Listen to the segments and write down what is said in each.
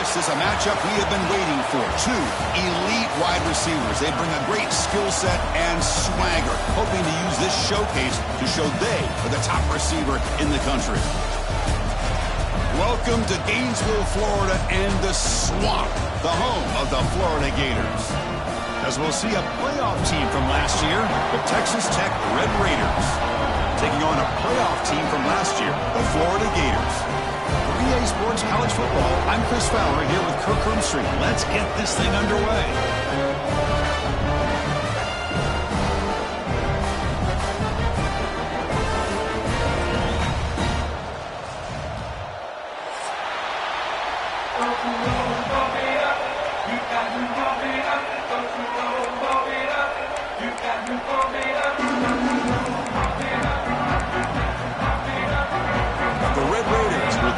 This is a matchup we have been waiting for. Two elite wide receivers. They bring a great skill set and swagger, hoping to use this showcase to show they are the top receiver in the country. Welcome to Gainesville, Florida, and the Swamp, the home of the Florida Gators. As we'll see a playoff team from last year, the Texas Tech Red Raiders, taking on a playoff team from last year, the Florida Gators. For EA Sports College Football, I'm Chris Fowler here with Kirk Rumstreet. Let's get this thing underway.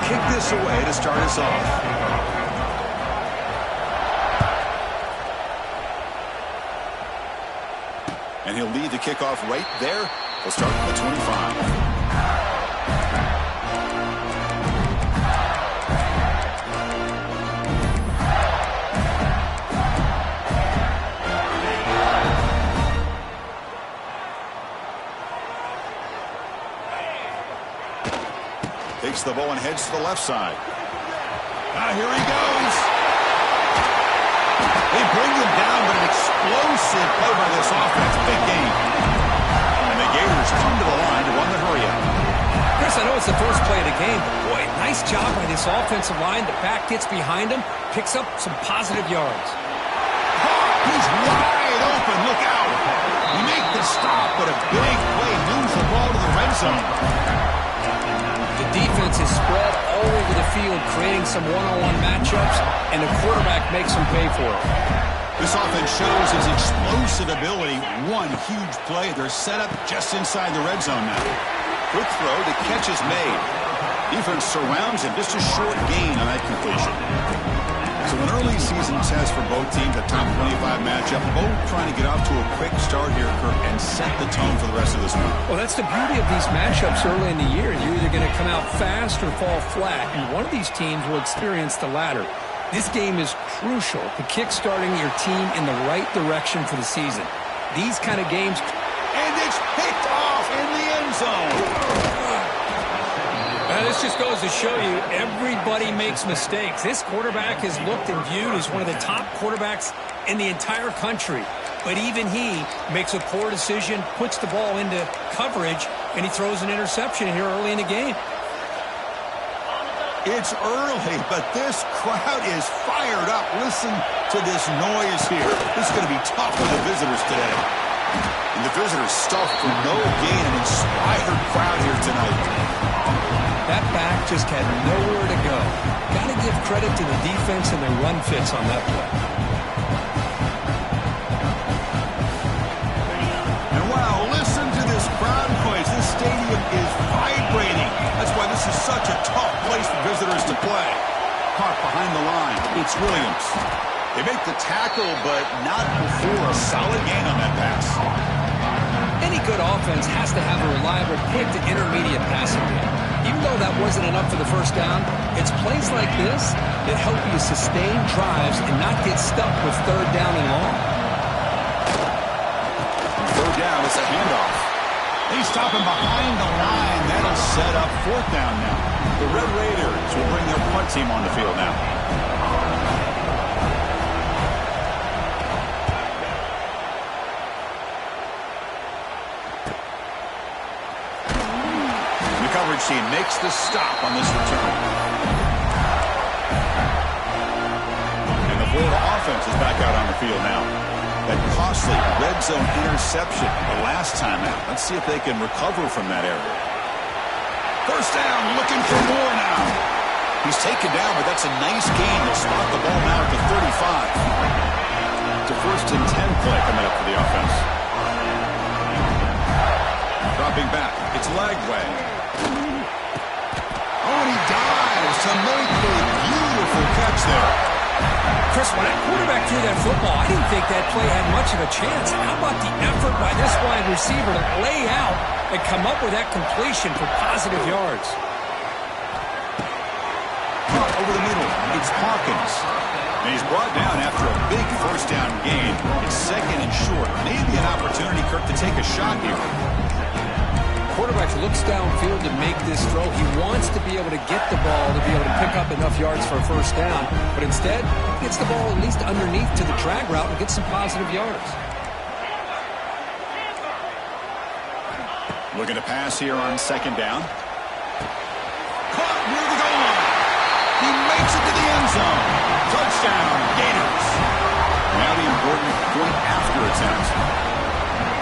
Kick this away to start us off. And he'll lead the kickoff right there. He'll start at the 25. Takes the ball and heads to the left side. Here he goes. They bring him down, but an explosive play by this offense. Big game. And the Gators come to the line to run the hurry-up. Chris, I know it's the first play of the game, but boy, nice job by this offensive line. The back gets behind him, picks up some positive yards. He's wide open. Look out. You make the stop, but a big play moves the ball to the red zone. The defense is spread all over the field, creating some one-on-one matchups, and the quarterback makes them pay for it. This offense shows his explosive ability. One huge play. They're set up just inside the red zone now. Quick throw. The catch is made. Defense surrounds him. Just a short gain on that completion. So an early season test for both teams, a top 25 matchup. Both trying to get off to a quick start here, Kirk, and set the tone for the rest of this week. Well, that's the beauty of these matchups early in the year. You're either going to come out fast or fall flat, and one of these teams will experience the latter. This game is crucial to kick-starting your team in the right direction for the season. These kind of games... And it's picked off in the end zone. This just goes to show you everybody makes mistakes. This quarterback is looked and viewed as one of the top quarterbacks in the entire country. But even he makes a poor decision, puts the ball into coverage, and he throws an interception here early in the game. It's early, but this crowd is fired up. Listen to this noise here. This is going to be tough for the visitors today. And the visitors stuffed for no gain. An inspired crowd here tonight. That back just had nowhere to go. Got to give credit to the defense and their run fits on that play. And wow, listen to this crowd noise. This stadium is vibrating. That's why this is such a tough place for visitors to play. Caught behind the line. It's Williams. They make the tackle, but not before a solid gain on that pass. Any good offense has to have a reliable, quick to intermediate passing game. Even though that wasn't enough for the first down, it's plays like this that help you sustain drives and not get stuck with third down and long. Third down is a handoff. They stop him behind the line. That'll set up fourth down now. The Red Raiders will bring their punt team on the field now. Team makes the stop on this return. And the Florida offense is back out on the field now. That costly red zone interception the last time out. Let's see if they can recover from that area. First down, looking for more now. He's taken down, but that's a nice gain. They'll spot the ball now at the 35. It's a first and 10 play coming up for the offense. Dropping back. It's Lagway. Oh, and he dives to make a beautiful catch there. Chris, when that quarterback threw that football, I didn't think that play had much of a chance. How about the effort by this wide receiver to lay out and come up with that completion for positive yards? Over the middle. it's Hawkins. And he's brought down after a big first down gain. It's second and short. Maybe an opportunity, Kirk, to take a shot here. Quarterback looks downfield to make this throw. He wants to be able to get the ball to be able to pick up enough yards for a first down. But instead, he gets the ball at least underneath to the drag route and gets some positive yards. Looking to pass here on second down. Caught near the goal line. He makes it to the end zone. Touchdown, Gators. Now the important point after attempt.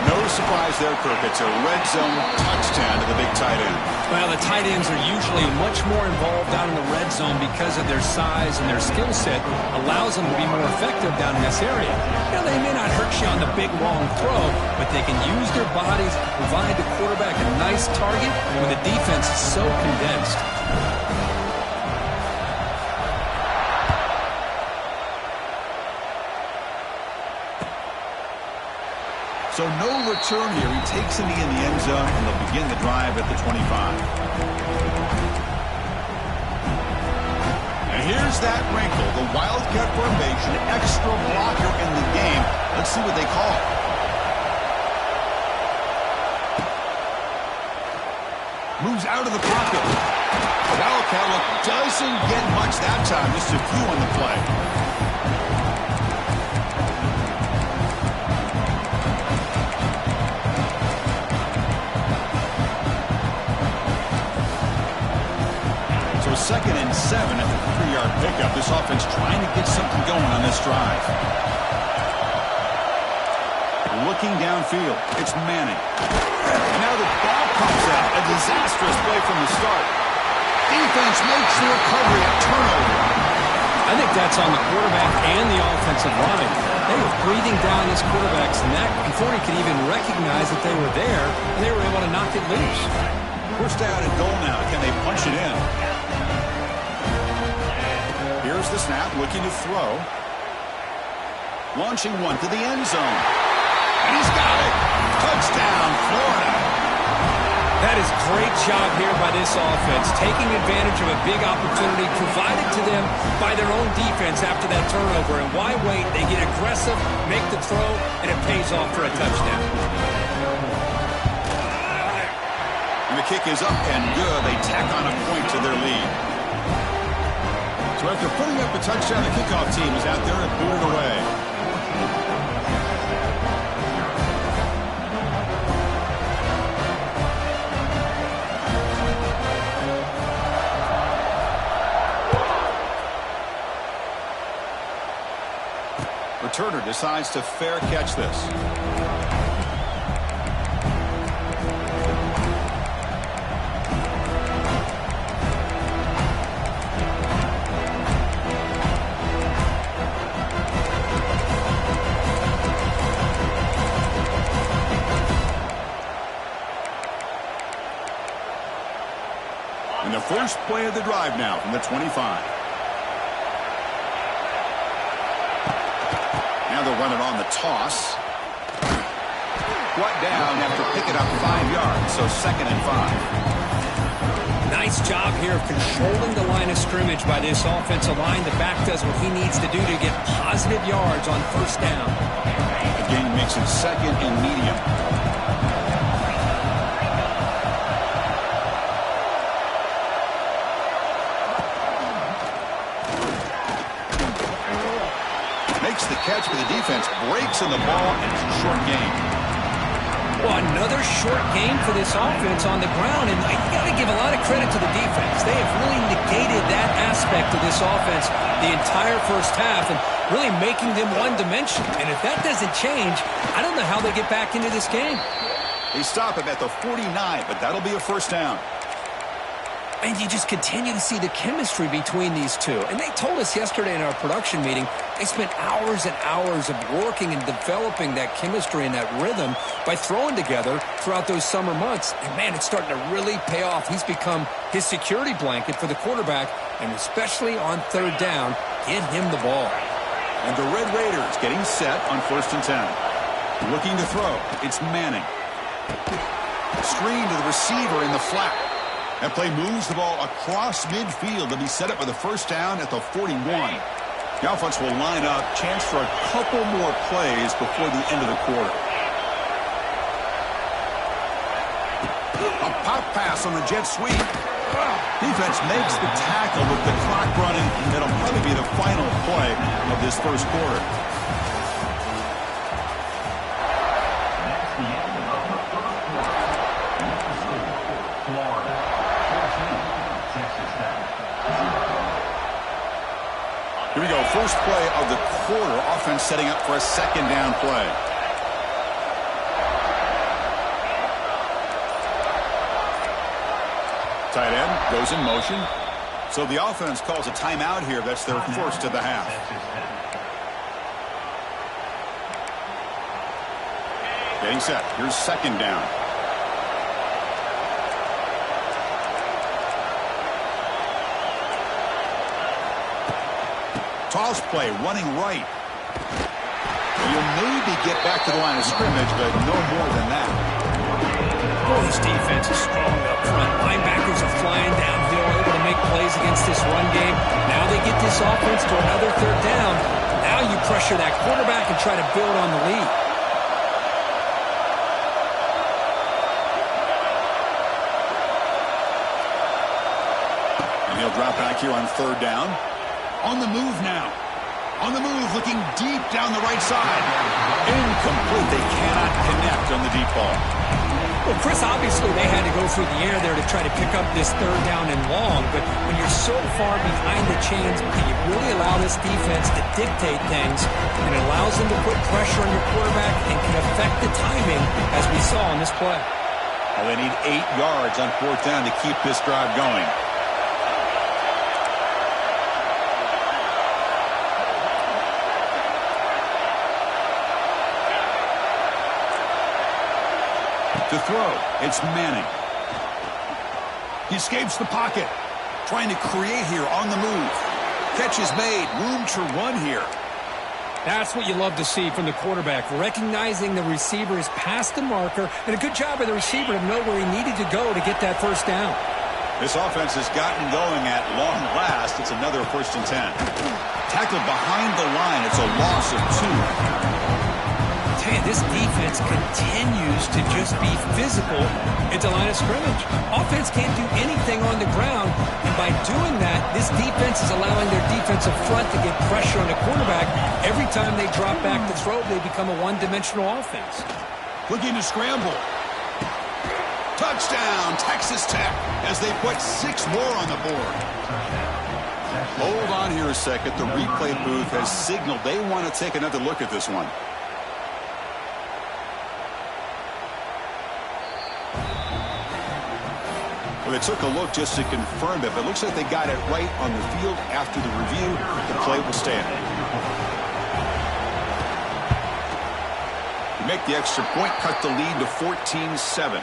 No surprise there, Kirk. It's a red zone touchdown to the big tight end. Well, the tight ends are usually much more involved down in the red zone because of their size and their skill set allows them to be more effective down in this area. Now, they may not hurt you on the big, long throw, but they can use their bodies to provide the quarterback a nice target when the defense is so condensed. So no return here. He takes it in the end zone, and they'll begin the drive at the 25. And here's that wrinkle, the Wildcat formation, extra blocker in the game. Let's see what they call. Moves out of the pocket. Wildcat look doesn't get much that time, just a few on the play. Second and 7 at the 3-yard pickup. This offense trying to get something going on this drive. Looking downfield. It's Manning. And now the ball comes out. A disastrous play from the start. Defense makes the recovery. A turnover. I think that's on the quarterback and the offensive line. They were breathing down this quarterback's neck before he could even recognize that they were there, and they were able to knock it loose. First down and goal now. Can they punch it in? Here's the snap, looking to throw. Launching one to the end zone. And he's got it. Touchdown, Florida. That is great job here by this offense, taking advantage of a big opportunity provided to them by their own defense after that turnover. And why wait? They get aggressive, make the throw, and it pays off for a touchdown. And the kick is up and good. They tack on a point to their lead. So after putting up a touchdown, the kickoff team is out there and booted away. Returner decides to fair catch this. And the first play of the drive now from the 25. Now they'll run it on the toss. Brought down after picking up 5 yards, so second and 5. Nice job here of controlling the line of scrimmage by this offensive line. The back does what he needs to do to get positive yards on first down. Again, makes it second and medium. Makes the catch, but the defense breaks in the ball, and it's a short gain. Well, another short game for this offense on the ground, and you got to give a lot of credit to the defense. They have really negated that aspect of this offense the entire first half and really making them one-dimensional. And if that doesn't change, I don't know how they get back into this game. They stop him at the 49, but that'll be a first down. And you just continue to see the chemistry between these two. And they told us yesterday in our production meeting, they spent hours and hours of working and developing that chemistry and that rhythm by throwing together throughout those summer months. And, man, it's starting to really pay off. He's become his security blanket for the quarterback, and especially on third down, get him the ball. And the Red Raiders getting set on 1st and 10. Looking to throw. It's Manning. Screen to the receiver in the flat. That play moves the ball across midfield to be set up with a first down at the 41. The offense will line up. Chance for a couple more plays before the end of the quarter. A pop pass on the jet sweep. Defense makes the tackle with the clock running. That'll probably be the final play of this first quarter. Here we go. First play of the quarter. Offense setting up for a second down play. Tight end goes in motion. So the offense calls a timeout here. That's their first of the half. Getting set. Here's second down. Toss play, running right. You'll maybe get back to the line of scrimmage, but no more than that. Oh, this defense is strong up front. Linebackers are flying downhill, able to make plays against this run game. Now they get this offense to another third down. Now you pressure that quarterback and try to build on the lead. And he'll drop back here on third down. On the move now. On the move, looking deep down the right side. Incomplete. They cannot connect on the deep ball. Well, Chris, obviously they had to go through the air there to try to pick up this third down and long, but when you're so far behind the chains, can you really allow this defense to dictate things? And it allows them to put pressure on your quarterback and can affect the timing, as we saw on this play. Well, they need 8 yards on fourth down to keep this drive going. To throw, it's Manning. He escapes the pocket. Trying to create here on the move. Catch is made. Room to run here. That's what you love to see from the quarterback. Recognizing the receiver is past the marker, and a good job by the receiver to know where he needed to go to get that first down. This offense has gotten going at long last. It's another 1st and 10. Tackled behind the line. It's a loss of 2. This defense continues to just be physical at the line of scrimmage. Offense can't do anything on the ground, and by doing that, this defense is allowing their defensive front to get pressure on the quarterback. Every time they drop back to throw, they become a one-dimensional offense. Looking to scramble. Touchdown, Texas Tech, as they put 6 more on the board. Hold on here a second. The replay booth has signaled they want to take another look at this one. Well, they took a look just to confirm it, but it looks like they got it right on the field. After the review, the play will stand. You make the extra point, cut the lead to 14-7.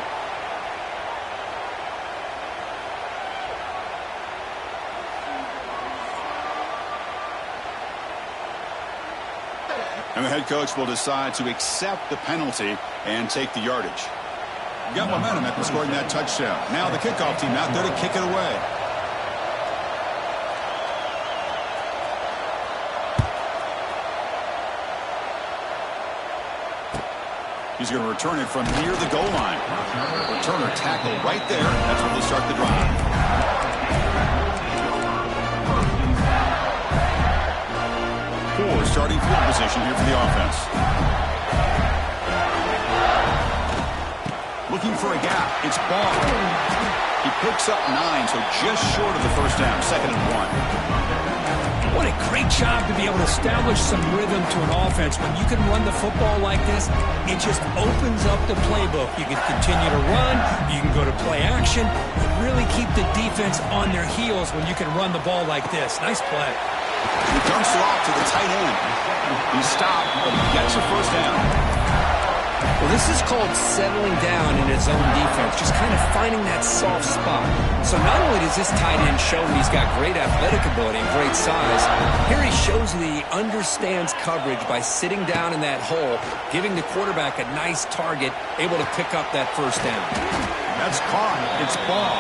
And the head coach will decide to accept the penalty and take the yardage. Got momentum after scoring that touchdown. Now the kickoff team out there to kick it away. He's going to return it from near the goal line. Returner tackle right there. That's when they start the drive. Poor starting field position here for the offense. Looking for a gap. It's Ball. He picks up 9, so just short of the first down. 2nd and 1. What a great job to be able to establish some rhythm to an offense. When you can run the football like this, it just opens up the playbook. You can continue to run. You can go to play action. You really keep the defense on their heels when you can run the ball like this. Nice play. He dumps it off to the tight end. He stopped, but he gets a first down. Well, this is called settling down in his own defense, just kind of finding that soft spot. So not only does this tight end show that he's got great athletic ability and great size, here he shows that he understands coverage by sitting down in that hole, giving the quarterback a nice target, able to pick up that first down. That's caught. It's Ball.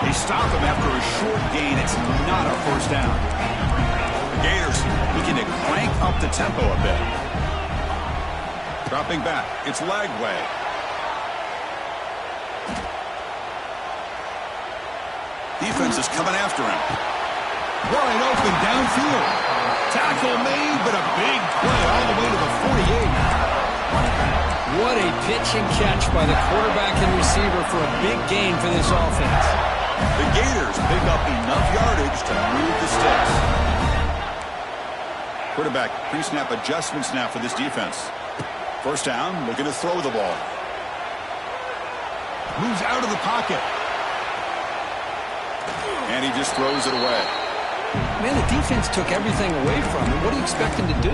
They stop him after a short gain. It's not a first down. The Gators looking to crank up the tempo a bit. Dropping back. It's Lagway. Defense is coming after him. Wide open downfield. Tackle made, but a big play all the way to the 48. What a pitch and catch by the quarterback and receiver for a big gain for this offense. The Gators pick up enough yardage to move the sticks. Quarterback pre-snap adjustments now for this defense. First down, looking to throw the ball. Moves out of the pocket. And he just throws it away. Man, the defense took everything away from him. What do you expect him to do?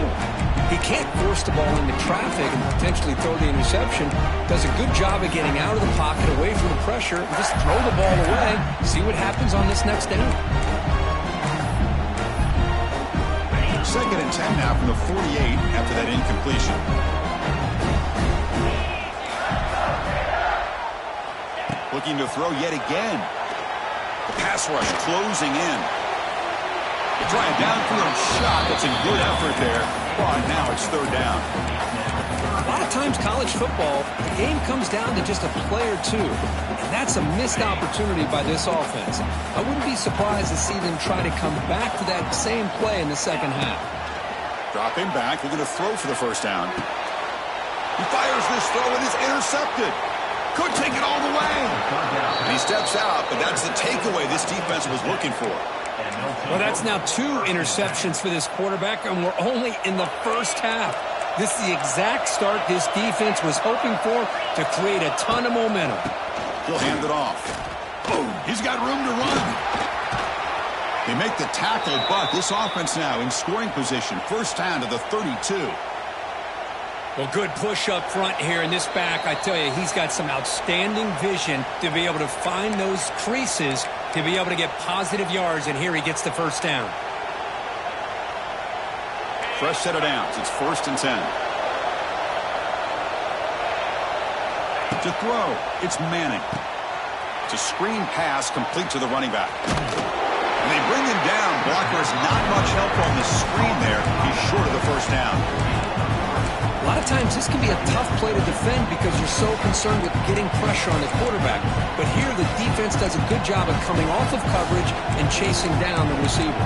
He can't force the ball into traffic and potentially throw the interception. Does a good job of getting out of the pocket, away from the pressure, and just throw the ball away. See what happens on this next down. Second and 10 now from the 48 after that incompletion. Looking to throw yet again. The pass rush closing in. They try a downfield shot. That's a good effort there. But now it's third down. A lot of times college football, the game comes down to just a play or two. And that's a missed opportunity by this offense. I wouldn't be surprised to see them try to come back to that same play in the second half. Dropping back. We're going to throw for the first down. He fires this throw and is intercepted. Could take it all the way. And he steps out, but that's the takeaway this defense was looking for. Well, that's now 2 interceptions for this quarterback, and we're only in the first half. This is the exact start this defense was hoping for to create a ton of momentum. He'll hand it off. Boom. He's got room to run. They make the tackle, but this offense now in scoring position. First down to the 32. Well, good push up front here in this back. I tell you, he's got some outstanding vision to be able to find those creases, to be able to get positive yards, and here he gets the first down. Fresh set of downs. It's first and 10. To throw, it's Manning. It's a screen pass complete to the running back. And they bring him down. Blocker's not much help on the screen there. He's short of the first down. A lot of times this can be a tough play to defend because you're so concerned with getting pressure on the quarterback. But here the defense does a good job of coming off of coverage and chasing down the receiver.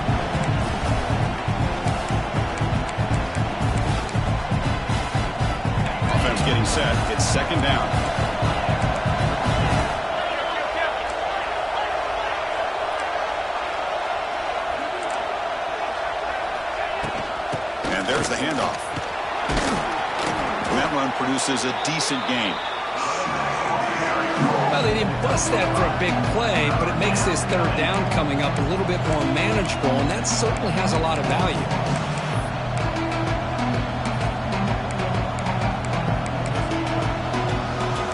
Offense getting set. It's second down. And there's the handoff. That run produces a decent gain. Well, they didn't bust that for a big play, but it makes this third down coming up a little bit more manageable, and that certainly has a lot of value.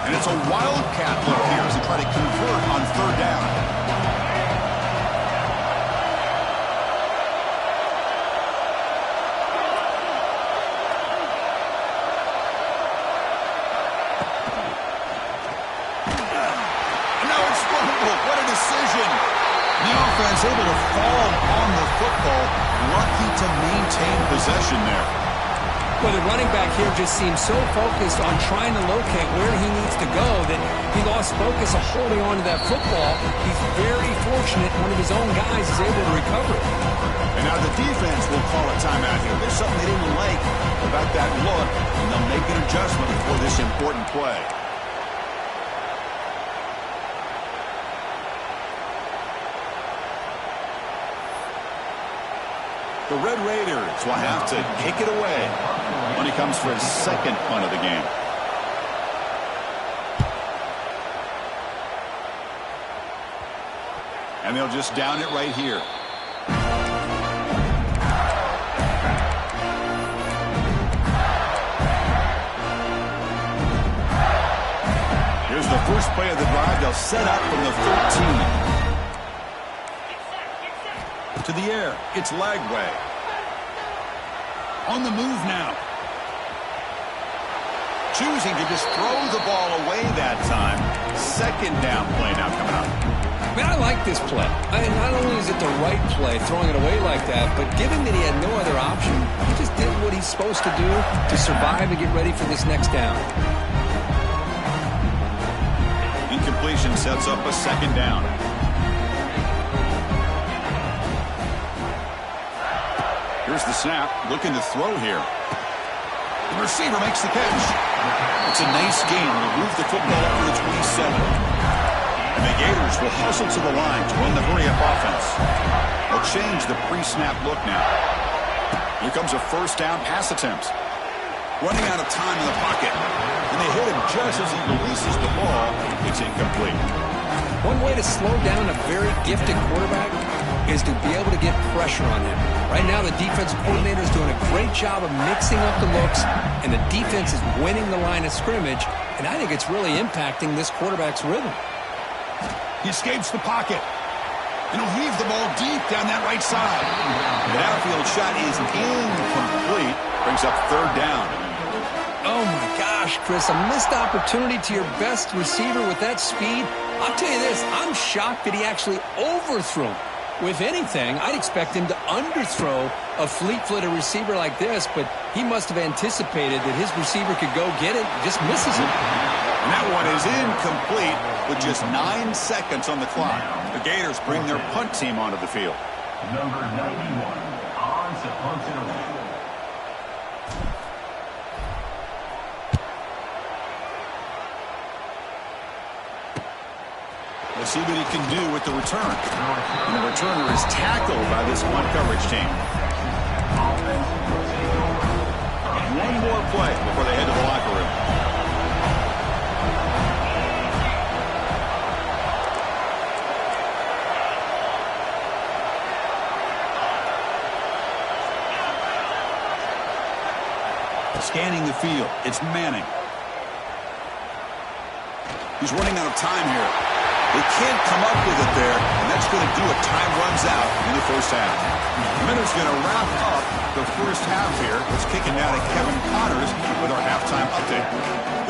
And it's a wildcat look here as they try to convert on third down. Able to fall on the football, lucky to maintain possession there. Well, the running back here just seems so focused on trying to locate where he needs to go that he lost focus of holding on to that football. He's very fortunate one of his own guys is able to recover it. And now the defense will call a timeout here. There's something they didn't like about that look, and they'll make an adjustment for this important play. The Red Raiders will have to kick it away when he comes for his second punt of the game. And they'll just down it right here. Here's the first play of the drive. They'll set up from the 13. To the air, it's Lagway. On the move now. Choosing to just throw the ball away that time. Second down play now coming up. Man, I like this play. Not only is it the right play, throwing it away like that, but given that he had no other option, he just did what he's supposed to do to survive and get ready for this next down. Incompletion sets up a second down. Here's the snap, looking to throw here. The receiver makes the catch. It's a nice game. We'll move the football up to the 27. And the Gators will hustle to the line to run the hurry-up offense. They'll change the pre-snap look now. Here comes a first down pass attempt. Running out of time in the pocket. And they hit him just as he releases the ball. It's incomplete. One way to slow down a very gifted quarterback is to be able to get pressure on him. Right now, the defensive coordinator is doing a great job of mixing up the looks, and the defense is winning the line of scrimmage, and I think it's really impacting this quarterback's rhythm. He escapes the pocket. And he'll heave the ball deep down that right side. The downfield shot is incomplete. Brings up third down. Oh, my gosh, Chris, a missed opportunity to your best receiver with that speed. I'll tell you this, I'm shocked that he actually overthrew him. With anything, I'd expect him to underthrow a fleet-footed receiver like this, but he must have anticipated that his receiver could go get it and just misses it. And that one is incomplete with just 9 seconds on the clock. The Gators bring their punt team onto the field. Number 91 on the punt away. We'll see what he can do with the return. And the returner is tackled by this punt coverage team. One more play before they head to the locker room. Scanning the field, it's Manning. He's running out of time here. They can't come up with it there, and that's going to do it. Time runs out in the first half. Minner's going to wrap up the first half here. Let's kick it now to Kevin Connors with our halftime update.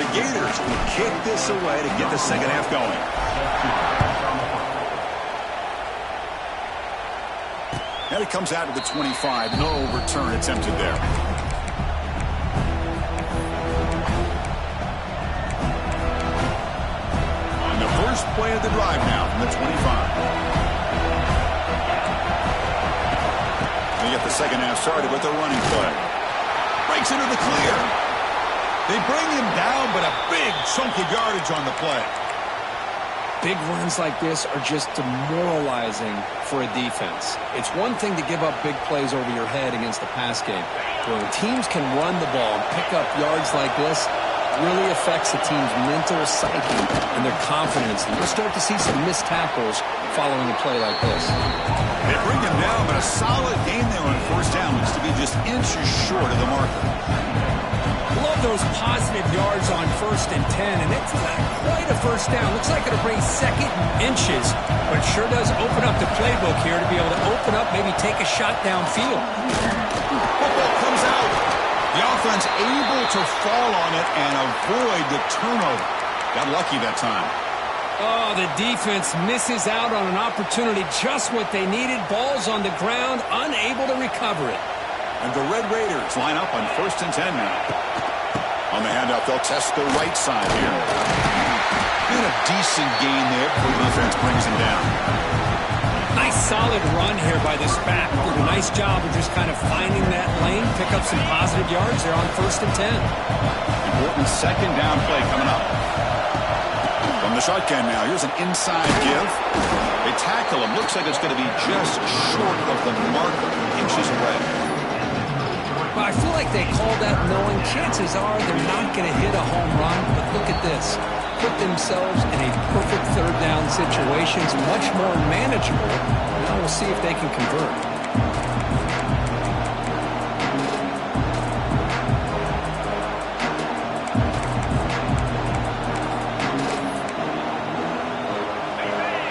The Gators will kick this away to get the second half going. And it comes out to the 25. No return attempted there. First play of the drive now from the 25. They get the second half started with a running play. Breaks into the clear. They bring him down, but a big chunk of yardage on the play. Big runs like this are just demoralizing for a defense. It's one thing to give up big plays over your head against the pass game. But when teams can run the ball and pick up yards like this, really affects the team's mental psyche and their confidence. And you'll start to see some missed tackles following a play like this. They bring him down, but a solid game there on first down looks to be just inches short of the marker. Love those positive yards on 1st and 10, and it's not quite a first down. Looks like it'll bring second and inches, but sure does open up the playbook here to be able to open up, maybe take a shot downfield. Football comes out. The offense able to fall on it and avoid the turnover. Got lucky that time. Oh, the defense misses out on an opportunity, just what they needed. Ball's on the ground, unable to recover it. And the Red Raiders line up on 1st and 10 now. On the handoff, they'll test the right side here. And a decent gain there before the defense brings him down. Nice solid run here by this back. Did a nice job of just kind of finding that lane, pick up some positive yards there on 1st and 10. Important second down play coming up. From the shotgun now, here's an inside give. They tackle him. Looks like it's going to be just short of the marker, inches away. Well, I feel like they called that knowing chances are they're not going to hit a home run, but look at this. Put themselves in a perfect third down situation. It's much more manageable. Now we'll see if they can convert.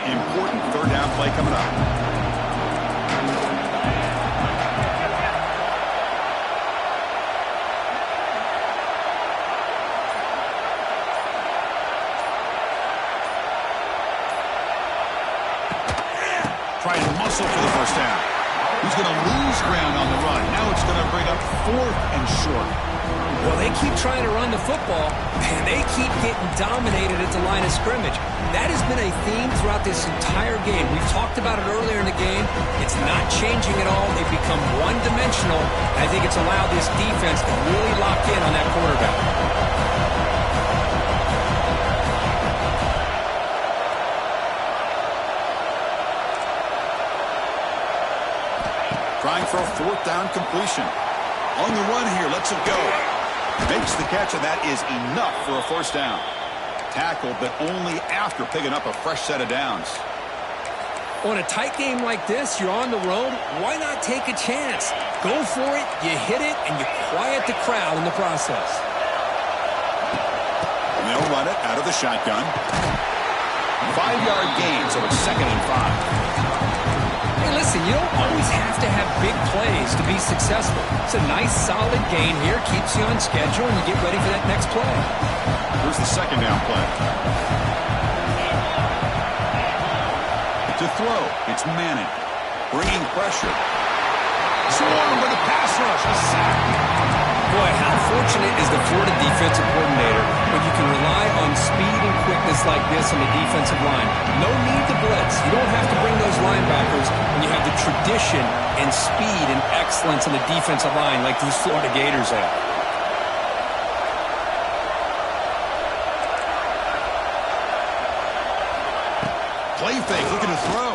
Important third down play coming up. try and muscle for the first down. He's going to lose ground on the run. Now it's going to bring up 4th and short. Well, they keep trying to run the football, and they keep getting dominated at the line of scrimmage. That has been a theme throughout this entire game. We've talked about it earlier in the game. It's not changing at all. They've become one-dimensional. I think it's allowed this defense to really lock in on that quarterback. Trying for a 4th down completion. On the run here, lets it go. Makes the catch, and that is enough for a 1st down. Tackled, but only after picking up a fresh set of downs. On a tight game like this, you're on the road, why not take a chance? Go for it, you hit it, and you quiet the crowd in the process. And they'll run it out of the shotgun. 5-yard gain, so it's 2nd and 5. Hey, listen, you don't always have to have big plays to be successful. It's a nice, solid gain here. Keeps you on schedule, and you get ready for that next play. Here's the 2nd down play. To throw, it's Manning. Bringing pressure. Swarmed with a pass rush. A sack. Boy, how fortunate is the Florida defensive coordinator when you can rely on speed and quickness like this on the defensive line. No need to blitz. You don't have to bring those linebackers when you have the tradition and speed and excellence on the defensive line like these Florida Gators have. Play fake, looking to throw.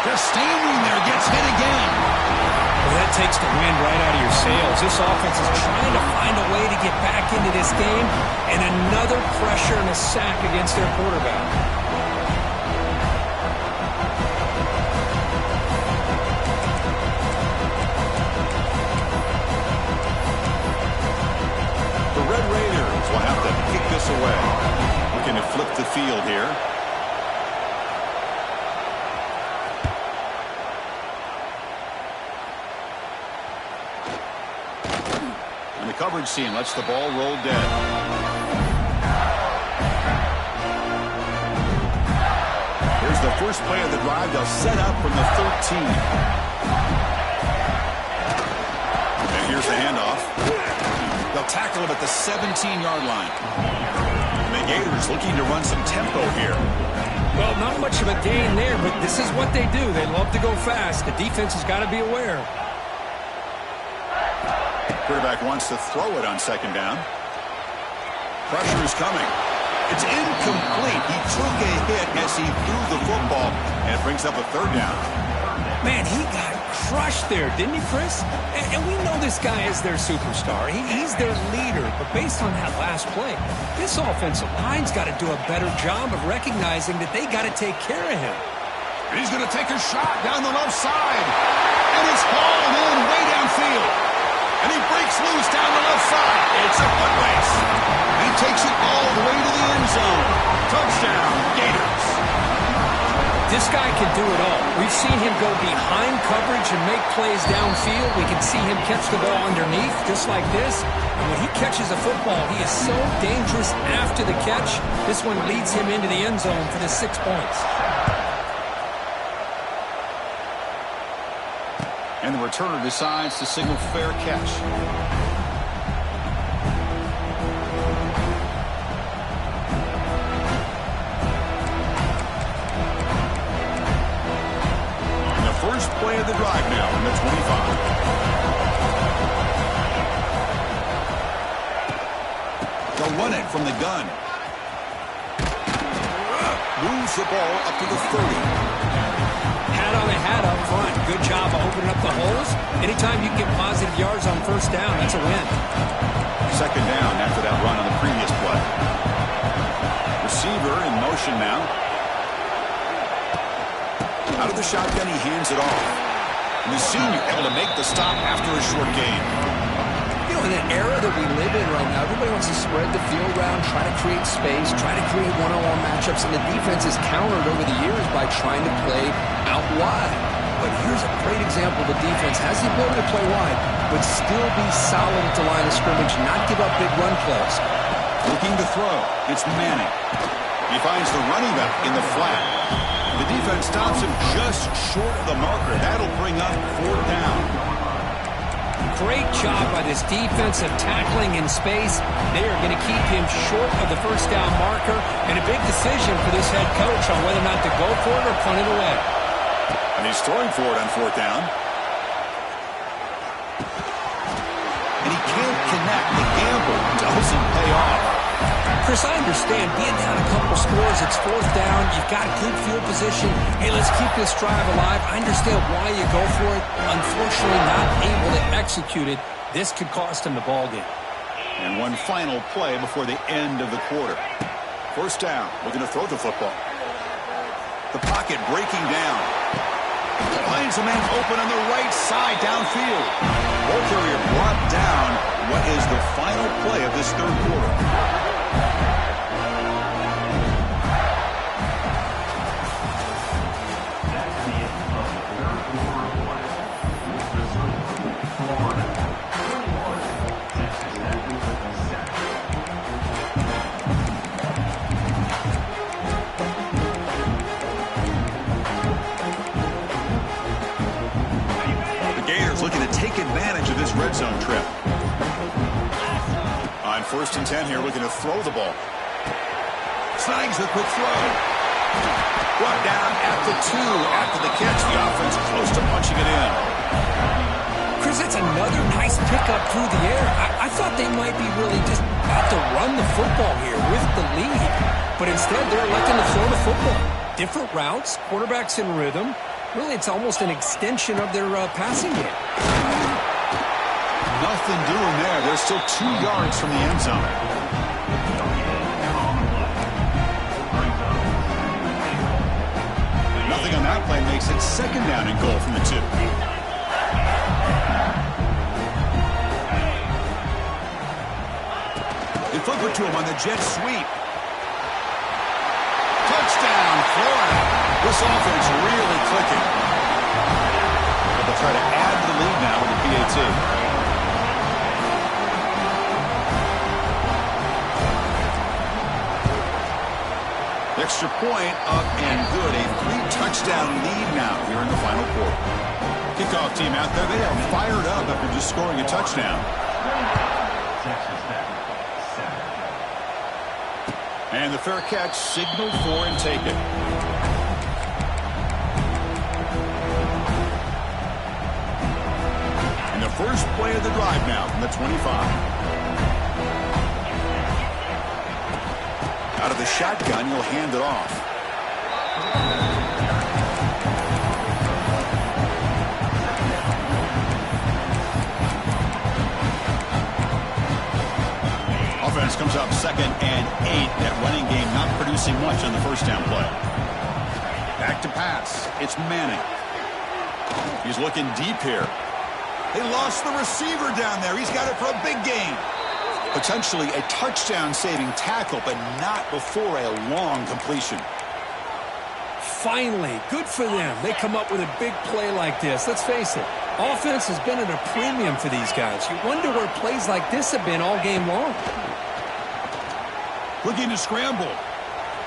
Just standing there, gets hit again. Well, that takes the wind right out of your sails. This offense is trying to find a way to get back into this game, and another pressure and a sack against their quarterback. The Red Raiders will have to kick this away. Looking to flip the field here. Coverage team lets the ball roll dead. Here's the first play of the drive. They'll set up from the 13. And here's the handoff. They'll tackle him at the 17-yard line. And the Gators looking to run some tempo here. Well, not much of a gain there, but this is what they do. They love to go fast. The defense has got to be aware. Quarterback wants to throw it on 2nd down. Pressure is coming. It's incomplete. He took a hit as he threw the football, and it brings up a 3rd down. Man, he got crushed there, didn't he, Chris? And we know this guy is their superstar. He's their leader. But based on that last play, this offensive line's got to do a better job of recognizing that they got to take care of him. And he's going to take a shot down the left side. And it's hauled in way downfield. And he breaks loose down the left side. It's a foot race. And he takes it all the way to the end zone. Touchdown, Gators. This guy can do it all. We've seen him go behind coverage and make plays downfield. We can see him catch the ball underneath, just like this. And when he catches a football, he is so dangerous after the catch. This one leads him into the end zone for the 6 points. And the returner decides to signal fair catch. And the first play of the drive now in the 25. They'll run it from the gun. Moves the ball up to the 30. Hat on the hat up front. Good job of opening up the holes. Anytime you can get positive yards on 1st down, that's a win. 2nd down after that run on the previous play. Receiver in motion now. Out of the shotgun, he hands it off. And the senior able to make the stop after a short gain. You know, in an era that we live in right now, everybody wants to spread the field around, try to create space, try to create one-on-one matchups, and the defense is countered over the years by trying to play out wide. But here's a great example. The defense has the ability to play wide, but still be solid at the line of scrimmage, not give up big run plays. Looking to throw. It's Manning. He finds the running back in the flat. The defense and stops him just short of the marker. That'll bring up 4th down. Great job by this defensive tackling in space. They are going to keep him short of the 1st down marker, and a big decision for this head coach on whether or not to go for it or punt it away. And he's throwing for it on 4th down. And he can't connect. The gamble doesn't pay off. Chris, I understand being down a couple scores, it's 4th down, you've got good field position. Hey, let's keep this drive alive. I understand why you go for it. Unfortunately, not able to execute it. This could cost him the ball game. And one final play before the end of the quarter. 1st down, looking to throw the football. The pocket breaking down. Finds a man open on the right side downfield. Ball carrier brought down. What is the final play of this 3rd quarter? Looking to take advantage of this red zone trip. On 1st and 10 here, looking to throw the ball. Snags the quick throw. Brought down at the 2 after the catch. The offense close to punching it in. Chris, that's another nice pickup through the air. I thought they might be really just about to run the football here with the lead. But instead, they're electing to throw the football. Different routes, quarterbacks in rhythm. Really, it's almost an extension of their passing game. Nothing doing there. They're still 2 yards from the end zone. Nothing on that play makes it 2nd down and goal from the 2. They flip it to him on the jet sweep. Touchdown, Florida. This offense really clicking. But they'll try to add to the lead now with the PAT. Extra point up and good. A 3-touchdown lead now here in the final quarter. Kickoff team out there. They are fired up after just scoring a touchdown. And the fair catch signaled for and taken. And the first play of the drive now from the 25. Out of the shotgun, he'll hand it off. Offense comes up 2nd and 8. That running game not producing much on the 1st down play. Back to pass. It's Manning. He's looking deep here. They lost the receiver down there. He's got it for a big gain. Potentially a touchdown-saving tackle, but not before a long completion. Finally, good for them. They come up with a big play like this. Let's face it, offense has been at a premium for these guys. You wonder where plays like this have been all game long. Looking to scramble.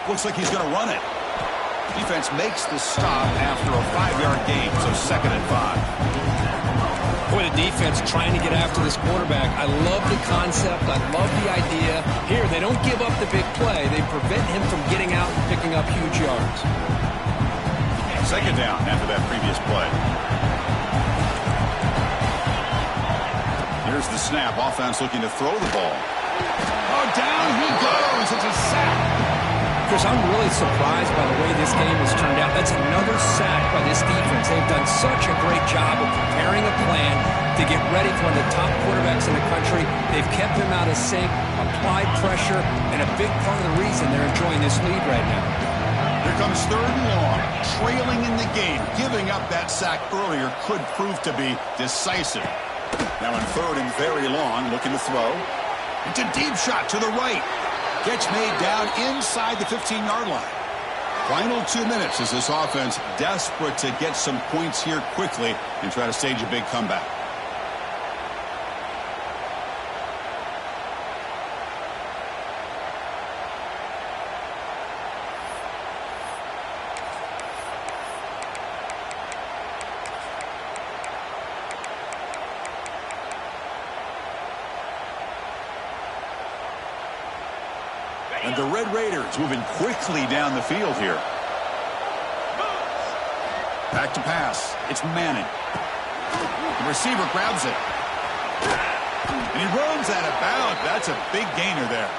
Looks like he's going to run it. Defense makes the stop after a 5-yard gain, so 2nd and 5. Boy, the defense trying to get after this quarterback. I love the concept. I love the idea. Here, they don't give up the big play. They prevent him from getting out and picking up huge yards. 2nd down after that previous play. Here's the snap. Offense looking to throw the ball. Oh, down he goes. It's a sack. Chris, I'm really surprised by the way this game has turned out. That's another sack by this defense. They've done such a great job of preparing a plan to get ready for one of the top quarterbacks in the country. They've kept him out of sync, applied pressure, and a big part of the reason they're enjoying this lead right now. Here comes 3rd and long, trailing in the game. Giving up that sack earlier could prove to be decisive. Now in 3rd and very long, looking to throw. It's a deep shot to the right. Gets made down inside the 15-yard line. Final 2 minutes as this offense desperate to get some points here quickly and try to stage a big comeback. And the Red Raiders moving quickly down the field here. Back to pass. It's Manning. The receiver grabs it. And he runs out of bounds. That's a big gainer there.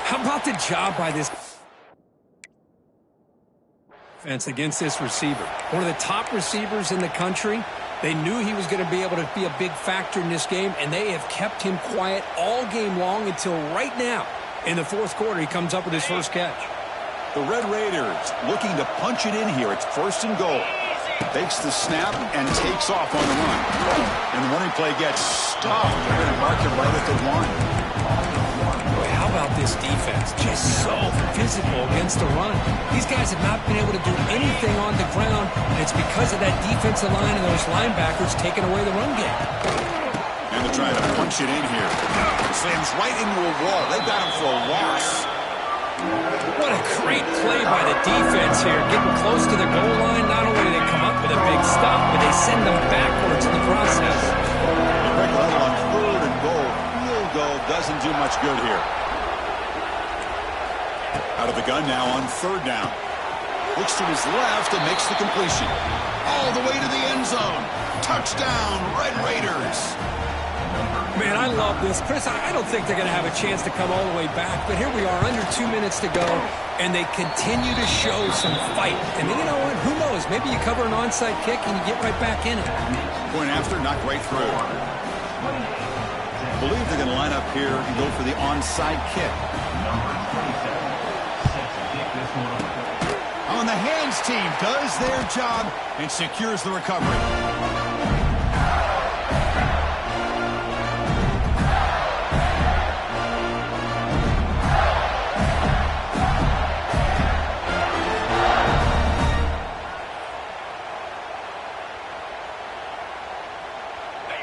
How about the job by this defense against this receiver? One of the top receivers in the country. They knew he was going to be able to be a big factor in this game, and they have kept him quiet all game long until right now. In the fourth quarter, he comes up with his first catch. The Red Raiders looking to punch it in here. It's 1st and goal. Takes the snap and takes off on the run. And the running play gets stopped. They're going to mark him right at the 1. Boy, how about this defense? Just so physical against the run. These guys have not been able to do anything on the ground, and it's because of that defensive line and those linebackers taking away the run game. And they're trying to punch it in here. Slams right into a wall. They got him for a loss. What a great play by the defense here. Getting close to the goal line, not only do they come up with a big stop, but they send them backwards in the process. They break a level on 3rd and goal. Field goal doesn't do much good here. Out of the gun now on 3rd down. Looks to his left and makes the completion. All the way to the end zone. Touchdown, Red Raiders. Man, I love this. Chris, I don't think they're going to have a chance to come all the way back, but here we are, under 2 minutes to go, and they continue to show some fight. And you know what? Who knows? Maybe you cover an onside kick and you get right back in it. Point after, knocked right through. I believe they're going to line up here and go for the onside kick. On the hands team does their job and secures the recovery.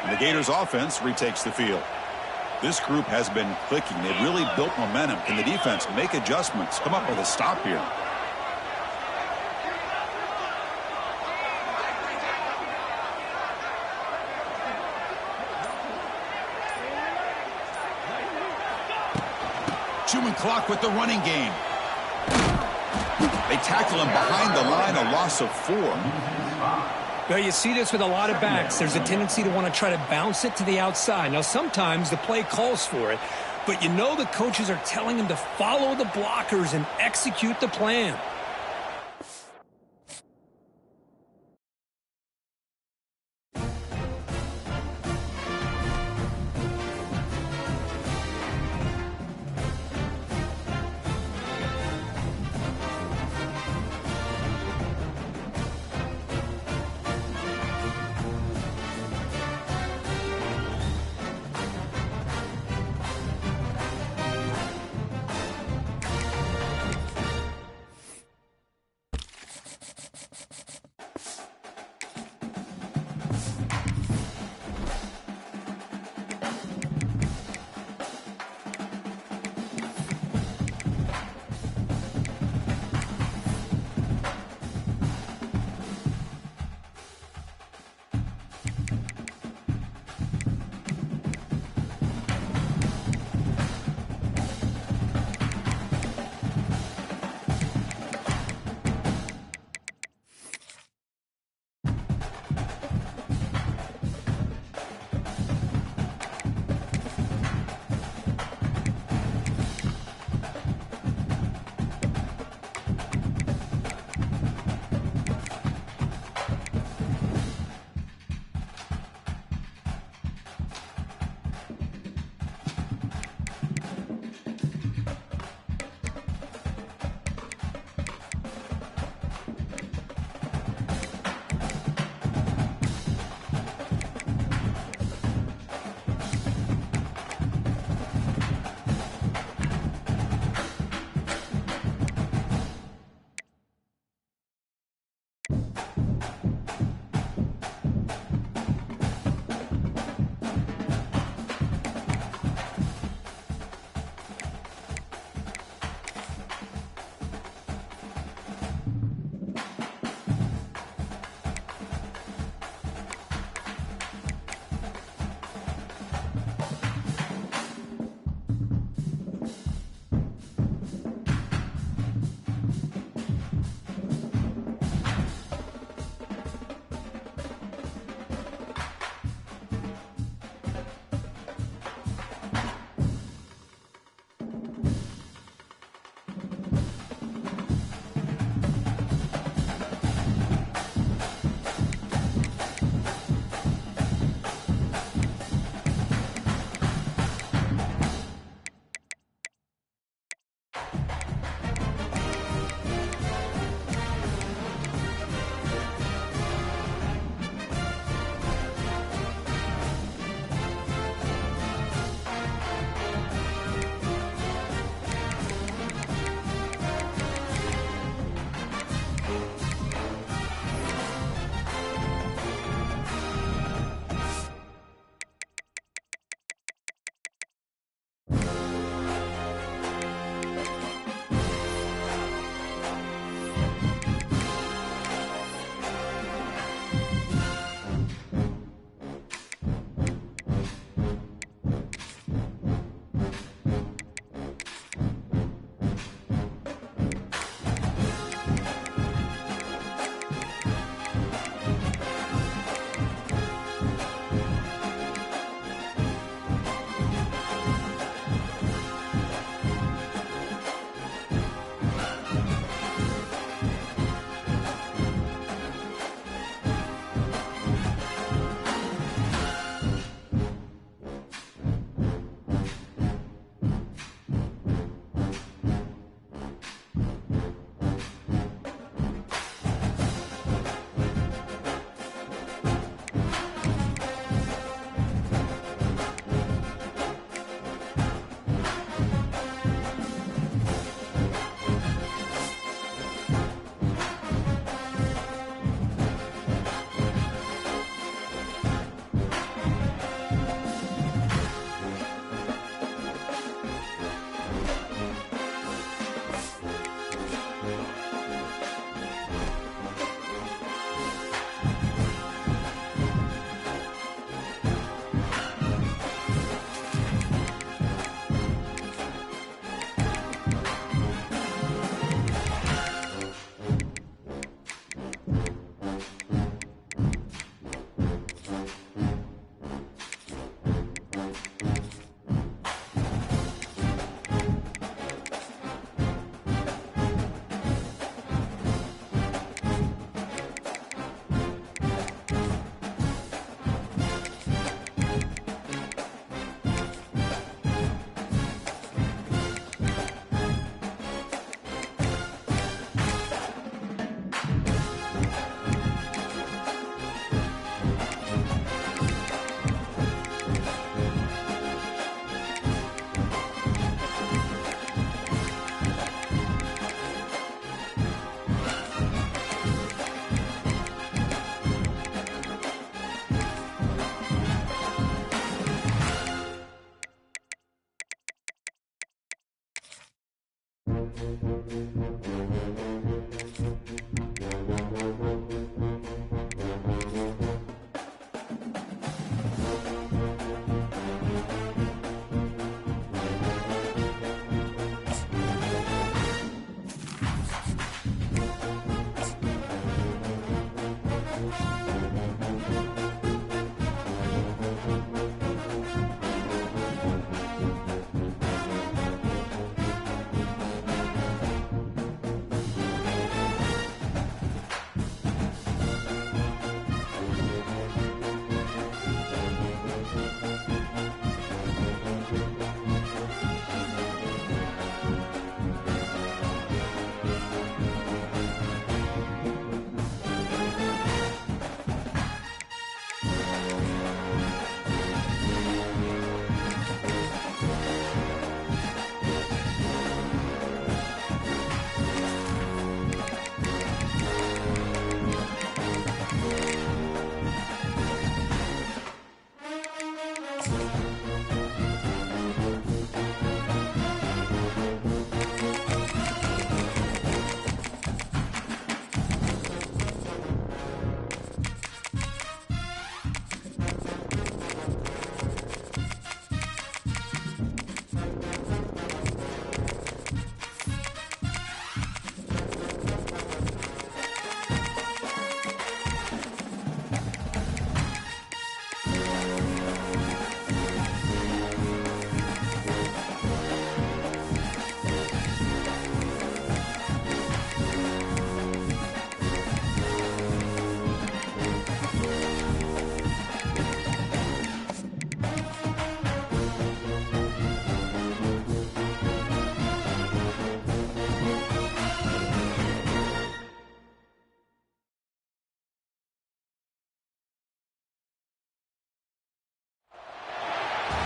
The Gators offense retakes the field. This group has been clicking. They've really built momentum. Can the defense make adjustments? Come up with a stop here. Chewing clock with the running game. They tackle him behind the line, a loss of 4. Well, you see this with a lot of backs. There's a tendency to want to try to bounce it to the outside. Now, sometimes the play calls for it, but you know the coaches are telling them to follow the blockers and execute the plan.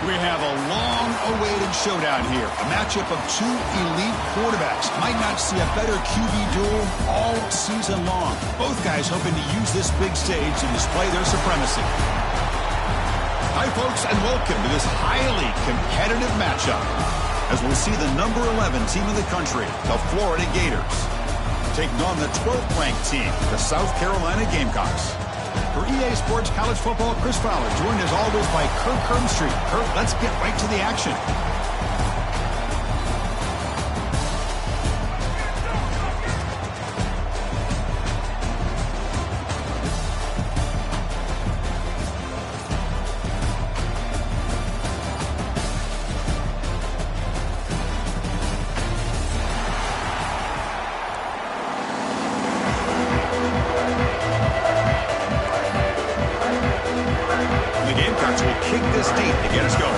We have a long-awaited showdown here. A matchup of two elite quarterbacks. Might not see a better QB duel all season long. Both guys hoping to use this big stage to display their supremacy. Hi, folks, and welcome to this highly competitive matchup as we'll see the number 11 team in the country, the Florida Gators, taking on the 12th-ranked team, the South Carolina Gamecocks. For EA Sports College Football, Chris Fowler, joined as always by Kirk Herbstreit. Kirk, let's get right to the action. Kick this deep to get us going.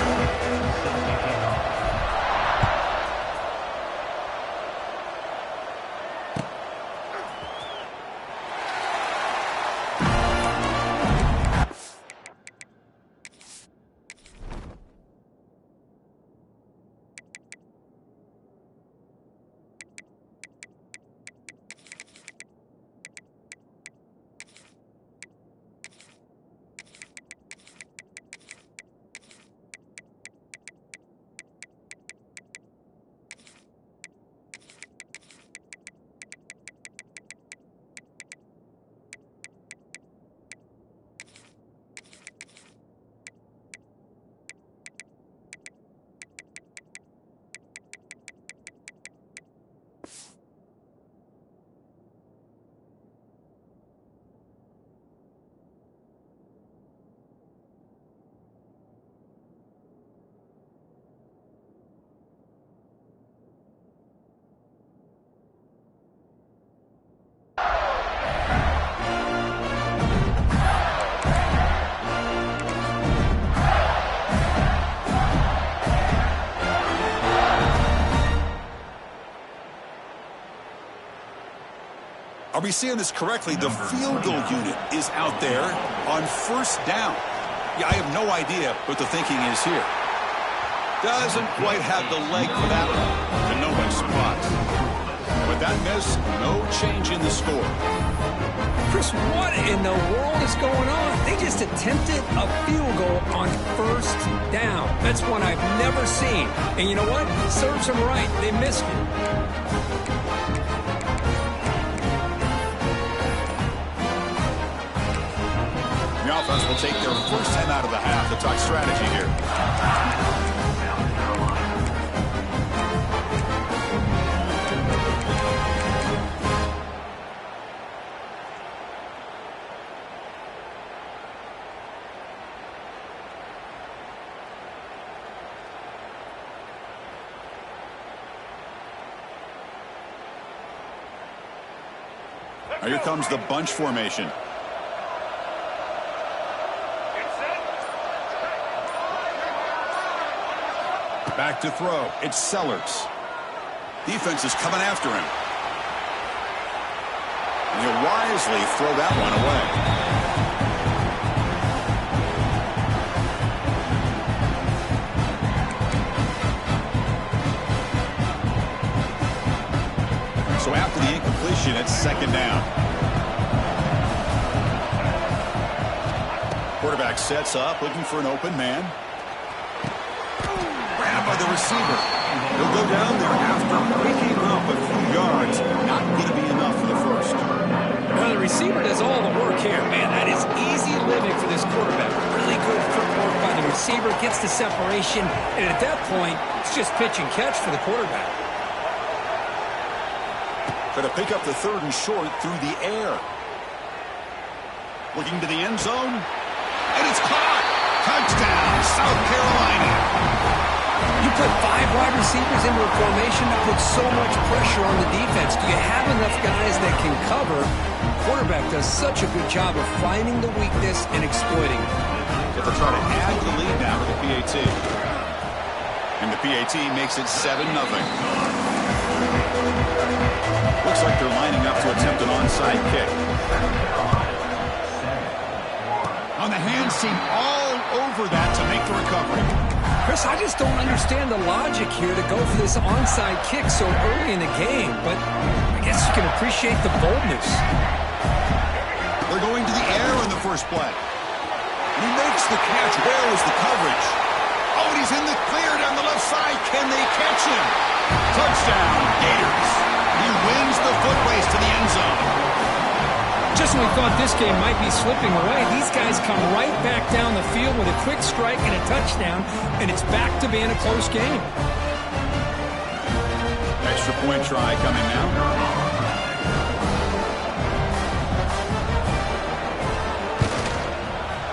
Are we seeing this correctly? The field goal unit is out there on first down. Yeah, I have no idea what the thinking is here. Doesn't quite have the leg for that one. To no one's spot. With that miss, no change in the score. Chris, what in the world is going on? They just attempted a field goal on first down. That's one I've never seen. And you know what? Serves them right. They missed it. The offense will take their first time out of the half to talk strategy here. Now here comes the bunch formation. Back to throw. It's Sellers. Defense is coming after him. And he'll wisely throw that one away. So after the incompletion, it's second down. Quarterback sets up, looking for an open man. By the receiver. He'll go down there after picking up a few yards. Not going to be enough for the first. Well, the receiver does all the work here. Man, that is easy living for this quarterback. Really good footwork by the receiver. Gets the separation. And at that point, it's just pitch and catch for the quarterback. Going to pick up the third and short through the air. Looking to the end zone. And it's caught. Touchdown, South Carolina. You put 5 wide receivers into a formation that puts so much pressure on the defense. Do you have enough guys that can cover? Quarterback does such a good job of finding the weakness and exploiting it. They'll try to add the lead now to the PAT. And the PAT makes it 7-0. Looks like they're lining up to attempt an onside kick. On the hand seam all over that to make the recovery. Chris, I just don't understand the logic here to go for this onside kick so early in the game, but I guess you can appreciate the boldness. They're going to the air in the first play. And he makes the catch. Where was the coverage? Oh, and he's in the clear down the left side. Can they catch him? Touchdown, Gators. He wins the foot race to the end zone. Just when we thought this game might be slipping away, these guys come right back down the field with a quick strike and a touchdown, and it's back to being a close game. Extra point try coming now.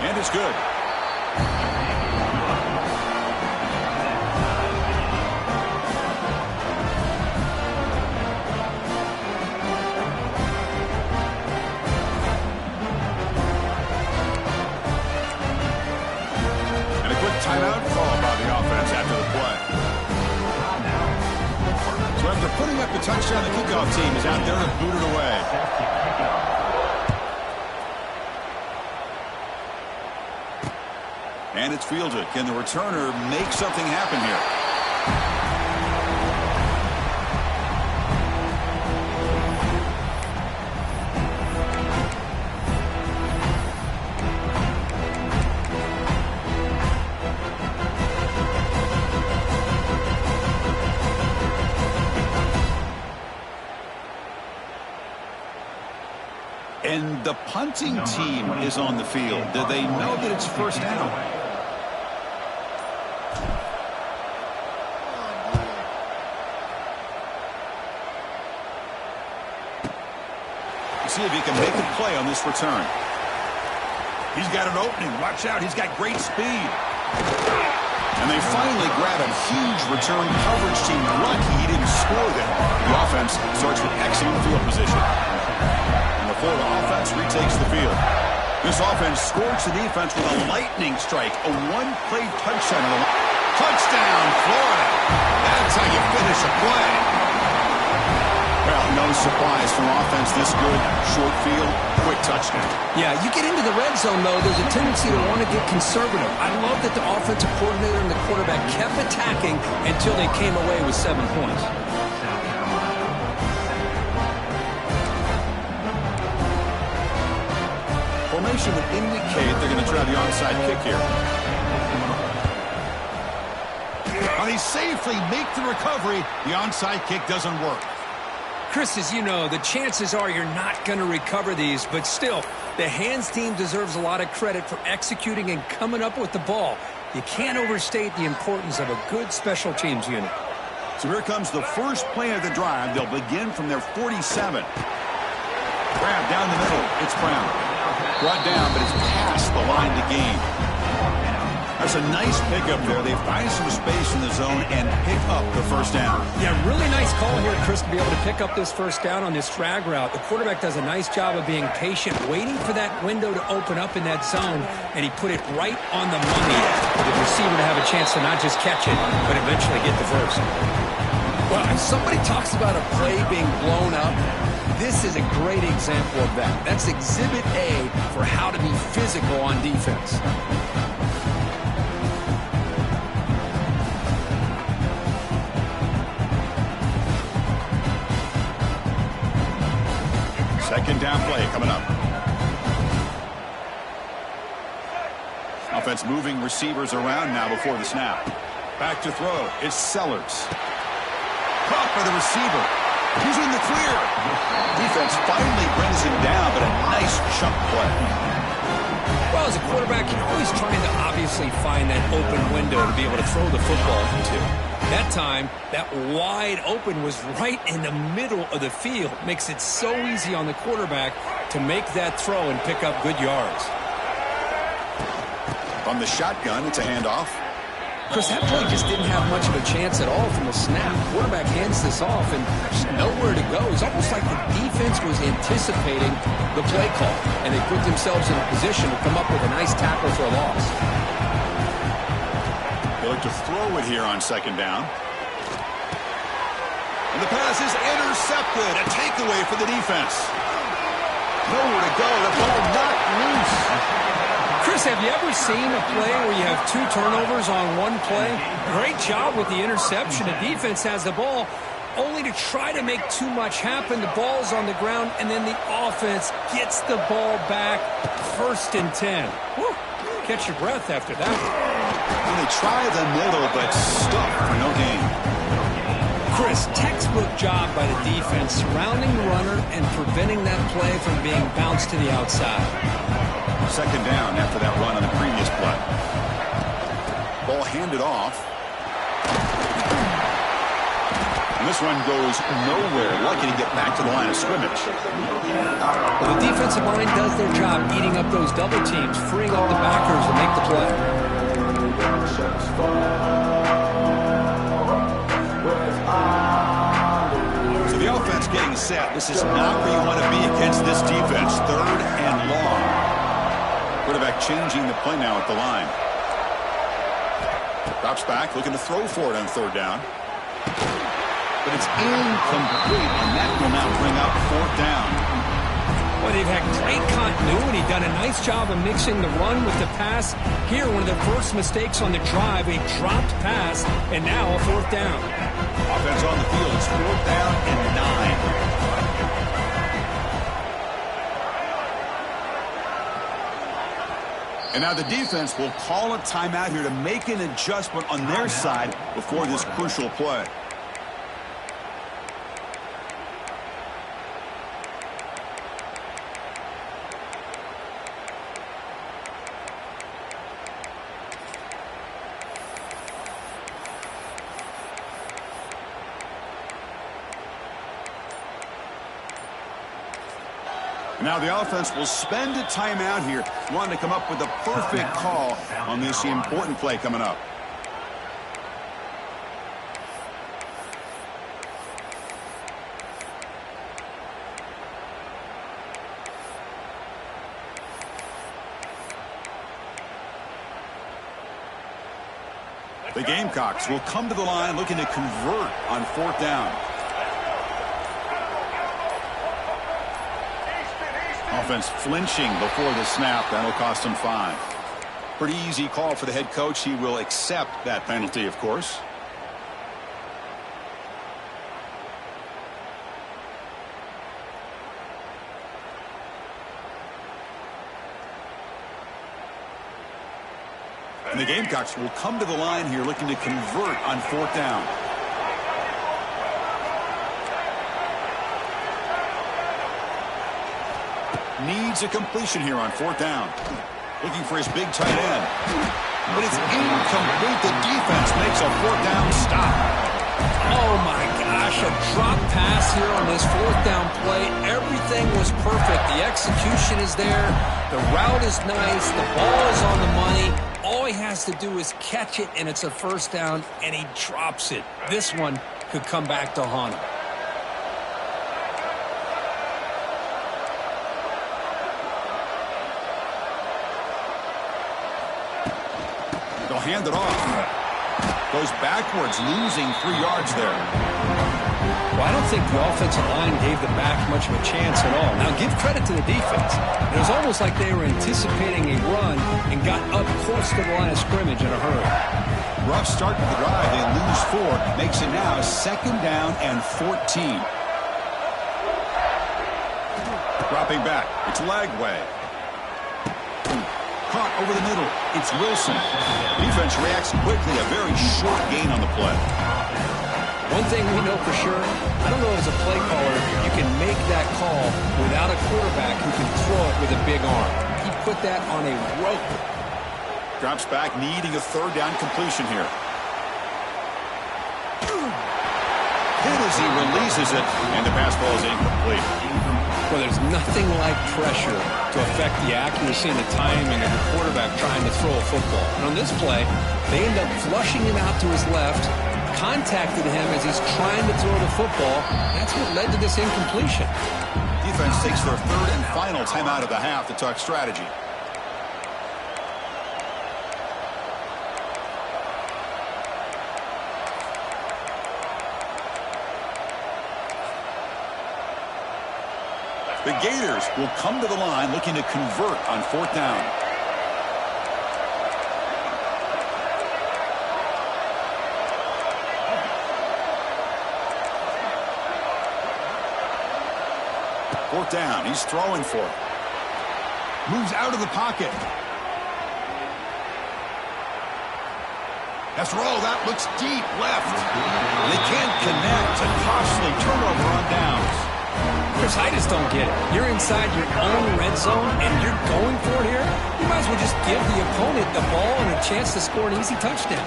And it's good. Timeout call by the offense after the play. So after putting up the touchdown, the kickoff team is out there to boot it away. And it's fielded. Can the returner make something happen here? And the punting team is on the field. Do they know that it's first down? See if he can make a play on this return. He's got an opening. Watch out. He's got great speed. And they finally grab a huge return coverage team. Lucky he didn't score there. The offense starts with excellent field position. Before the offense retakes the field. This offense scores the defense with a lightning strike. A one-play touchdown. Touchdown, Florida. That's how you finish a play. Well, no surprise from offense this good. Short field, quick touchdown. Yeah, you get into the red zone, though, there's a tendency to want to get conservative. I love that the offensive coordinator and the quarterback kept attacking until they came away with 7 points. Formation would indicate they're going to try the onside kick here. Well, they safely make the recovery. The onside kick doesn't work. Chris, as you know, the chances are you're not going to recover these, but still, the hands team deserves a lot of credit for executing and coming up with the ball. You can't overstate the importance of a good special teams unit. So here comes the first play of the drive. They'll begin from their 47. Grab down the middle. It's Brown. Brought down, but it's past the line to gain. That's a nice pickup there. They find some space in the zone and pick up the first down. Yeah, really nice call here, Chris, to be able to pick up this first down on this drag route. The quarterback does a nice job of being patient, waiting for that window to open up in that zone, and he put it right on the money for the receiver to have a chance to not just catch it, but eventually get the first. Well, if somebody talks about a play being blown up, this is a great example of that. That's Exhibit A for how to be physical on defense. Second down play coming up. Offense moving receivers around now before the snap. Back to throw. It's Sellers. Caught by the receiver. He's in the clear. Defense finally brings him down, but a nice chunk play. Well, as a quarterback, you're always trying to obviously find that open window to be able to throw the football into. That time, that wide open was right in the middle of the field. Makes it so easy on the quarterback to make that throw and pick up good yards. From the shotgun, it's a handoff. Chris, that play just didn't have much of a chance at all from the snap. Quarterback hands this off, and there's nowhere to go. It's almost like the defense was anticipating the play call, and they put themselves in a position to come up with a nice tackle for a loss. They look to throw it here on second down. And the pass is intercepted. A takeaway for the defense. Nowhere to go. The ball knocked loose. Chris, Chris, have you ever seen a play where you have 2 turnovers on one play? Great job with the interception. The defense has the ball, only to try to make too much happen. The ball's on the ground, and then the offense gets the ball back. 1st and 10. Woo. Catch your breath after that. And they try the middle, but stuck for no gain. Chris, textbook job by the defense surrounding the runner and preventing that play from being bounced to the outside. 2nd down after that run on the previous play. Ball handed off. And this one goes nowhere. Lucky to get back to the line of scrimmage. Well, the defensive line does their job eating up those double teams, freeing up the backers to make the play. So the offense getting set. This is not where you want to be against this defense. 3rd and long. Quarterback changing the play now at the line. Drops back, looking to throw for it on 3rd down. But it's incomplete, and that will now bring up 4th down. Well, they've had great continuity, done a nice job of mixing the run with the pass. Here, one of the first mistakes on the drive, a dropped pass, and now a 4th down. Offense on the field, it's 4th down and 9. And now the defense will call a timeout here to make an adjustment on their side before this crucial play. Now the offense will spend a timeout here, wanting to come up with a perfect call on this important play coming up. The Gamecocks will come to the line looking to convert on 4th down. Offense flinching before the snap. That'll cost him 5. Pretty easy call for the head coach. He will accept that penalty, of course. And the Gamecocks will come to the line here looking to convert on 4th down. Needs a completion here on 4th down. Looking for his big tight end. But it's incomplete. The defense makes a 4th down stop. Oh, my gosh. A drop pass here on this 4th down play. Everything was perfect. The execution is there. The route is nice. The ball is on the money. All he has to do is catch it, and it's a 1st down, and he drops it. This one could come back to haunt him. They'll hand it off. Goes backwards, losing 3 yards there. Well, I don't think the offensive line gave the back much of a chance at all. Now, give credit to the defense. It was almost like they were anticipating a run and got up close to the line of scrimmage in a hurry. Rough start to the drive. They lose 4. Makes it now 2nd down and 14. Dropping back. It's Lagway. Caught over the middle. It's Wilson. Defense reacts quickly. A very short gain on the play. One thing we know for sure, I don't know as a play caller, you can make that call without a quarterback who can throw it with a big arm. He put that on a rope. Drops back, needing a 3rd down completion here. Hit as he releases it, and the pass ball is incomplete. Well, there's nothing like pressure to affect the accuracy and the timing of the quarterback trying to throw a football. And on this play, they end up flushing him out to his left, contacted him as he's trying to throw the football. That's what led to this incompletion. Defense takes their 3rd and final timeout of the half to talk strategy. The Gators will come to the line looking to convert on 4th down. 4th down. He's throwing for it. Moves out of the pocket. After all, that looks deep left. They can't connect. A costly turnover on downs. Chris, I just don't get it. You're inside your own red zone, and you're going for it here? You might as well just give the opponent the ball and a chance to score an easy touchdown.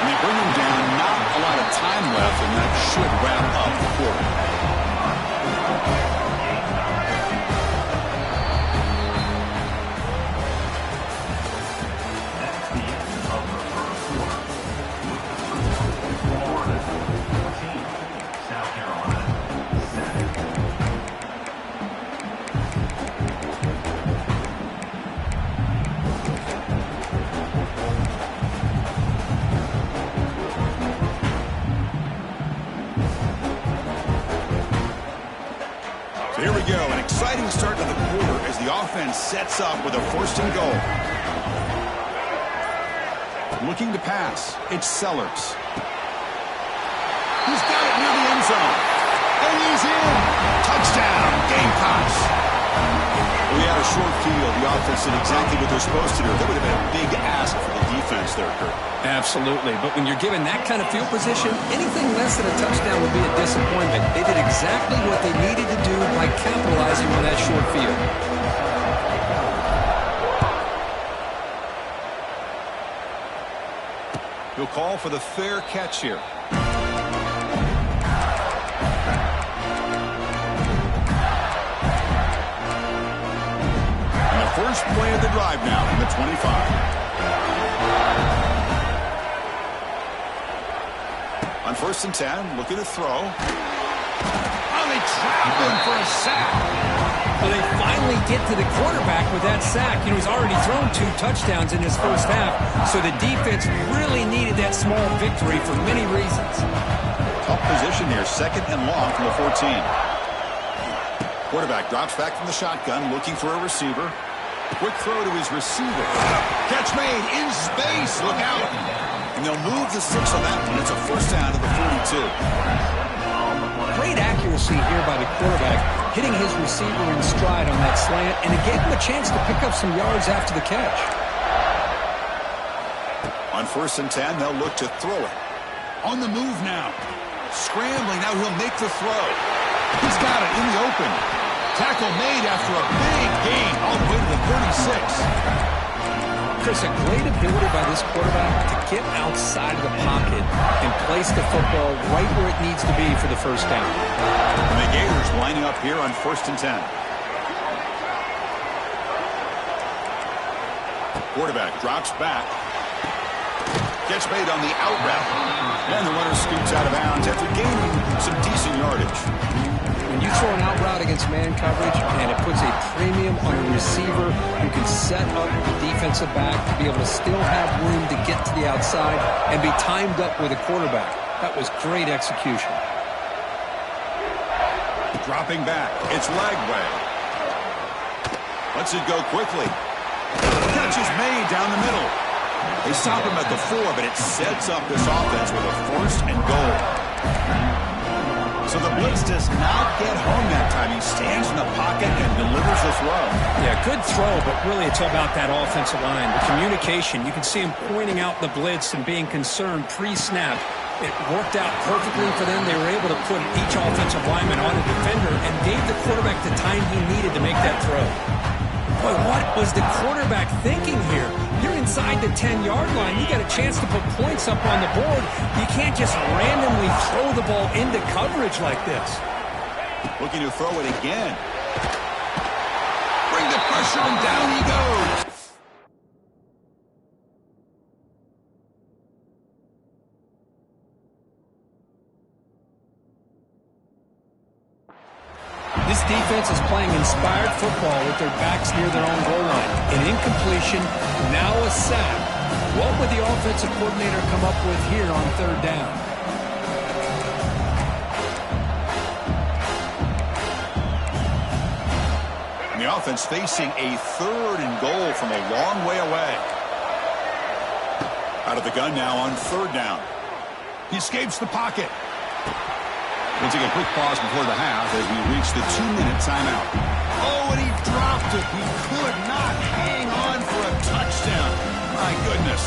And they bring him down. Not a lot of time left, and that should wrap up the quarter. Here we go, an exciting start to the quarter as the offense sets up with a 1st and goal. Looking to pass, it's Sellers. He's got it near the end zone. And he's in. Touchdown, Gamecocks. We had a short field. The offense did exactly what they're supposed to do. That would have been a big ask for the defense there, Kurt. Absolutely. But when you're given that kind of field position, anything less than a touchdown would be a disappointment. They did exactly what they needed to do by capitalizing on that short field. He'll call for the fair catch here. First play of the drive now in the 25. On 1st and 10, looking to throw. Oh, they trap him for a sack. Well, they finally get to the quarterback with that sack. You know, he's already thrown 2 touchdowns in his first half, so the defense really needed that small victory for many reasons. Tough position here, 2nd and long from the 14. Quarterback drops back from the shotgun, looking for a receiver. Quick throw to his receiver. Catch made in space. Look out. And they'll move the 6 on that one. It's a 1st down to the 42. Great accuracy here by the quarterback, hitting his receiver in stride on that slant, and it gave him a chance to pick up some yards after the catch. On 1st and 10, they'll look to throw it. On the move now. Scrambling. Now he'll make the throw. He's got it in the open. Tackle made after a big gain all the way to the 36. Chris, a great ability by this quarterback to get outside of the pocket and place the football right where it needs to be for the 1st down. And the Gators lining up here on 1st and 10. Quarterback drops back. Catch made on the out route. And the runner scoots out of bounds after gaining some decent yardage. When you throw an out route against man coverage and it puts a premium on a receiver, you can set up the defensive back to be able to still have room to get to the outside and be timed up with a quarterback. That was great execution. Dropping back. It's Lagway. Lets it go quickly. Catch is made down the middle. They stop him at the 4, but it sets up this offense with a 1st and goal. So the blitz does not get home that time. He stands in the pocket and delivers the throw. Yeah, good throw, but really it's about that offensive line. The communication, you can see him pointing out the blitz and being concerned pre-snap. It worked out perfectly for them. They were able to put each offensive lineman on a defender and gave the quarterback the time he needed to make that throw. Boy, what was the quarterback thinking here? You're inside the 10-yard line. You got a chance to put points up on the board. You can't just randomly throw the ball into coverage like this. Looking to throw it again. Bring the pressure, and down he goes. This defense is playing inspired football with their backs near their own goal line. An incompletion, now a sack. What would the offensive coordinator come up with here on 3rd down? And the offense facing a 3rd and goal from a long way away. Out of the gun now on 3rd down. He escapes the pocket. We'll take a quick pause before the half as we reach the 2-minute timeout. Oh, and he dropped it. He could not hang on for a touchdown. My goodness.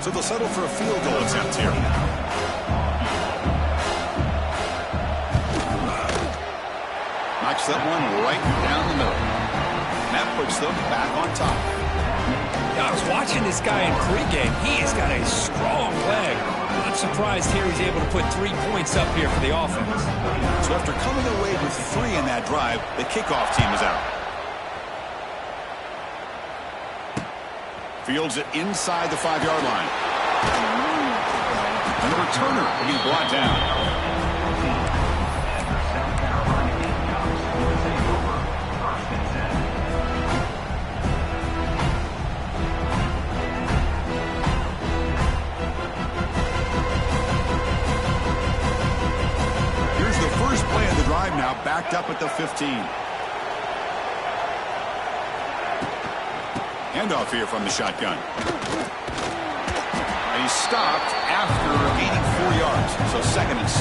So they'll settle for a field goal attempt here. Knocks that one right down the middle. And that puts them back on top. Yeah, I was watching this guy in pregame. He has got a strong leg. I'm surprised here he's able to put 3 points up here for the offense. So after coming away with 3 in that drive, the kickoff team is out. Fields it inside the 5-yard line. And the returner will be brought down. Here's the first play of the drive now, backed up at the 15. Handoff here from the shotgun. And he's stopped after gaining 4 yards, so 2nd and 6.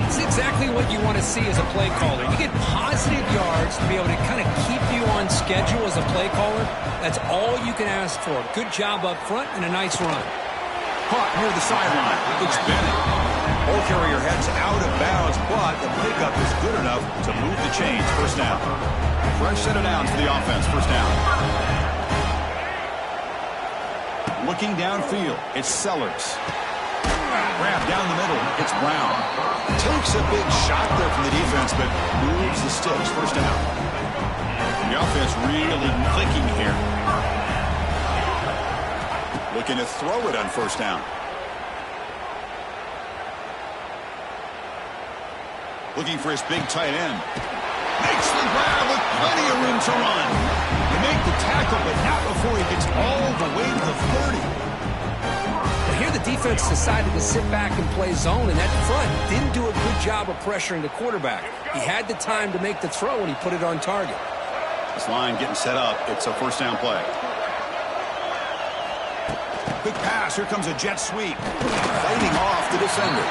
It's exactly what you want to see as a play caller. You get positive yards to be able to kind of keep you on schedule as a play caller. That's all you can ask for. Good job up front and a nice run. Caught near the sideline. It's Bennett. Ball carrier heads out of bounds, but the pickup is good enough to move the chains. First down. Fresh set of downs for the offense. First down. Looking downfield, it's Sellers. Grab down the middle, it's Brown. Takes a big shot there from the defense, but moves the sticks. First down. The offense really clicking here. Looking to throw it on first down. Looking for his big tight end. Makes the grab with plenty of room to run. They make the tackle, but not before he gets all the way to the 30. Well, here the defense decided to sit back and play zone, and that front didn't do a good job of pressuring the quarterback. He had the time to make the throw, and he put it on target. This line getting set up. It's a first down play. Quick pass. Here comes a jet sweep. Fighting off the defender.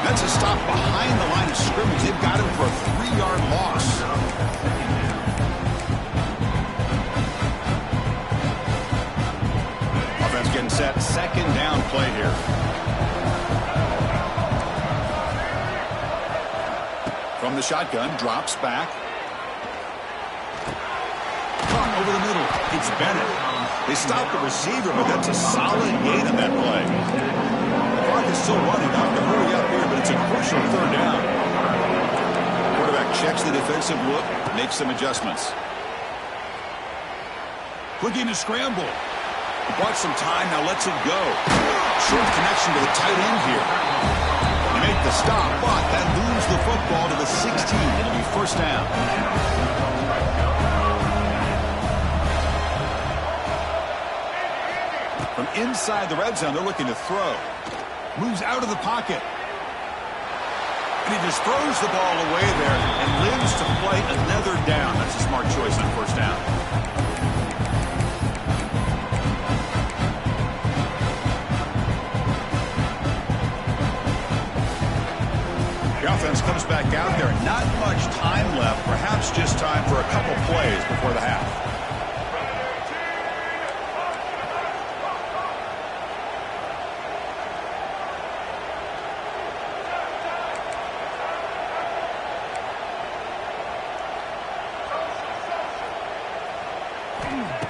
That's a stop behind the line of scrimmage. They've got him for a 3-yard loss. Offense getting set. Second down play here. From the shotgun, drops back. Caught over the middle. It's Bennett. They stopped the receiver, but that's a solid gain on that play. The clock is still running. I have to hurry up here, but it's a crucial third down. Quarterback checks the defensive look, makes some adjustments. Looking to scramble. He bought some time, now lets it go. Short connection to the tight end here. They make the stop, but that moves the football to the 16. It'll be first down. From inside the red zone, they're looking to throw. Moves out of the pocket. And he just throws the ball away there and lives to play another down. That's a smart choice on first down. The offense comes back out there. Not much time left. Perhaps just time for a couple plays before the half.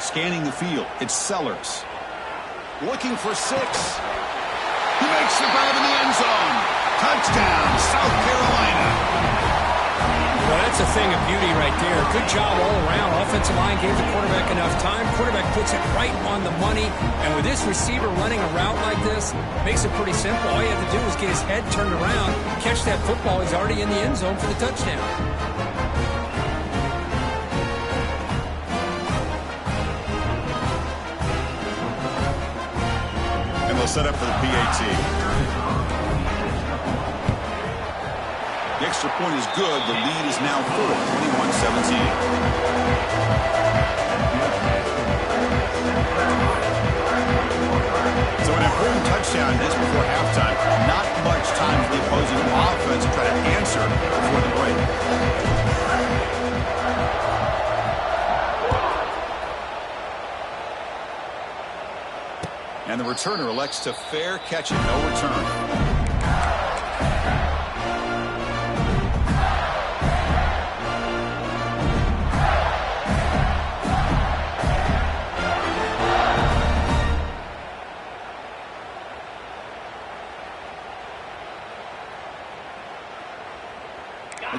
Scanning the field, it's Sellers. Looking for 6. He makes the grab in the end zone. Touchdown, South Carolina. Well, that's a thing of beauty right there. Good job all around. Offensive line gave the quarterback enough time. Quarterback puts it right on the money. And with this receiver running a route like this, makes it pretty simple. All you have to do is get his head turned around, catch that football. He's already in the end zone for the touchdown. Set up for the PAT. The extra point is good. The lead is now full, 21-17. So an important touchdown just before halftime. Not much time for the opposing offense to try to answer before the break. And the returner elects to fair catch it, no return.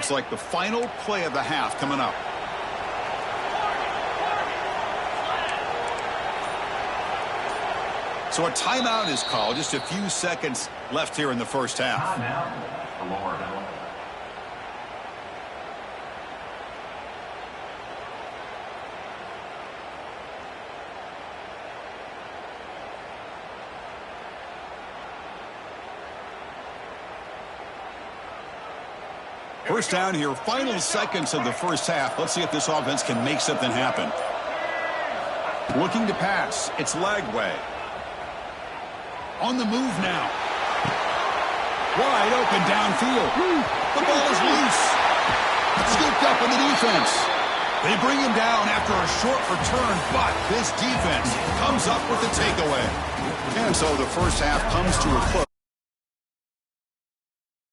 Looks like the final play of the half coming up. So a timeout is called. Just a few seconds left here in the first half. First down here, final seconds of the first half. Let's see if this offense can make something happen. Looking to pass. It's Lagway. On the move now. Wide open downfield. The ball is loose. Scooped up in the defense. They bring him down after a short return, but this defense comes up with the takeaway. And so the first half comes to a close.